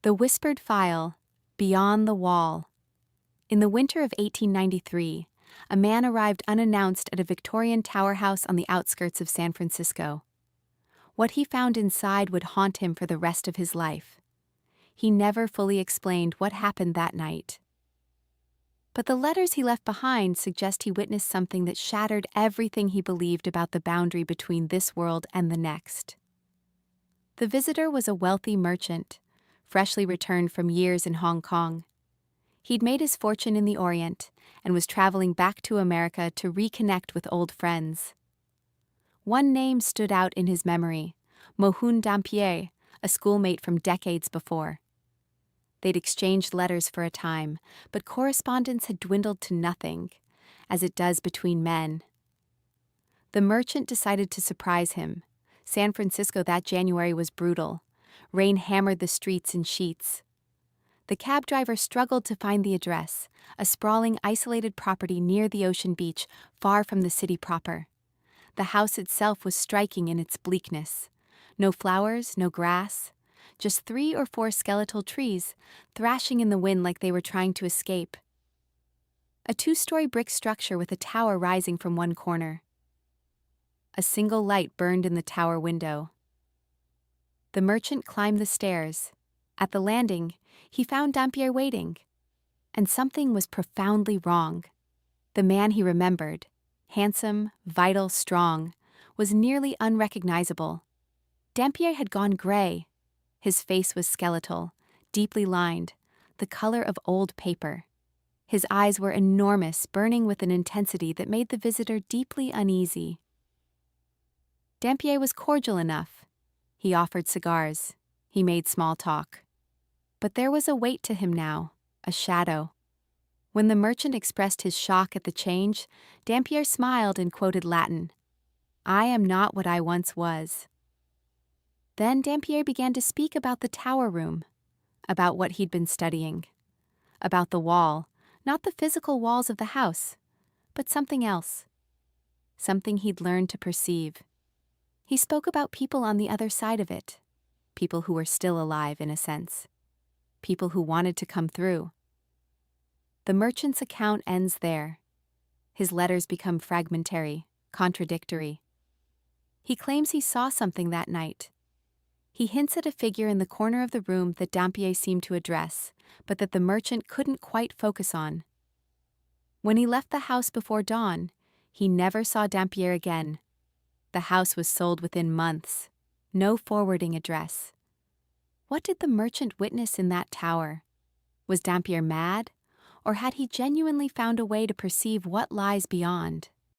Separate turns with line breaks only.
The Whispered File, Beyond the Wall. In the winter of 1893, a man arrived unannounced at a Victorian tower house on the outskirts of San Francisco. What he found inside would haunt him for the rest of his life. He never fully explained what happened that night. But the letters he left behind suggest he witnessed something that shattered everything he believed about the boundary between this world and the next. The visitor was a wealthy merchant, freshly returned from years in Hong Kong. He'd made his fortune in the Orient and was traveling back to America to reconnect with old friends. One name stood out in his memory, Mohun Dampier, a schoolmate from decades before. They'd exchanged letters for a time, but correspondence had dwindled to nothing, as it does between men. The merchant decided to surprise him. San Francisco that January was brutal. Rain hammered the streets in sheets. The cab driver struggled to find the address, a sprawling, isolated property near the ocean beach, far from the city proper. The house itself was striking in its bleakness. No flowers, no grass, just 3 or 4 skeletal trees, thrashing in the wind like they were trying to escape. A 2-story brick structure with a tower rising from one corner. A single light burned in the tower window. The merchant climbed the stairs. At the landing, he found Dampier waiting. And something was profoundly wrong. The man he remembered, handsome, vital, strong, was nearly unrecognizable. Dampier had gone gray. His face was skeletal, deeply lined, the color of old paper. His eyes were enormous, burning with an intensity that made the visitor deeply uneasy. Dampier was cordial enough. He offered cigars. He made small talk. But there was a weight to him now, a shadow. When the merchant expressed his shock at the change, Dampier smiled and quoted Latin. "I am not what I once was." Then Dampier began to speak about the tower room, about what he'd been studying, about the wall, not the physical walls of the house, but something else, something he'd learned to perceive. He spoke about people on the other side of it, people who were still alive in a sense, people who wanted to come through. The merchant's account ends there. His letters become fragmentary, contradictory. He claims he saw something that night. He hints at a figure in the corner of the room that Dampier seemed to address, but that the merchant couldn't quite focus on. When he left the house before dawn, he never saw Dampier again. The house was sold within months. No forwarding address. What did the merchant witness in that tower? Was Dampier mad, or had he genuinely found a way to perceive what lies beyond?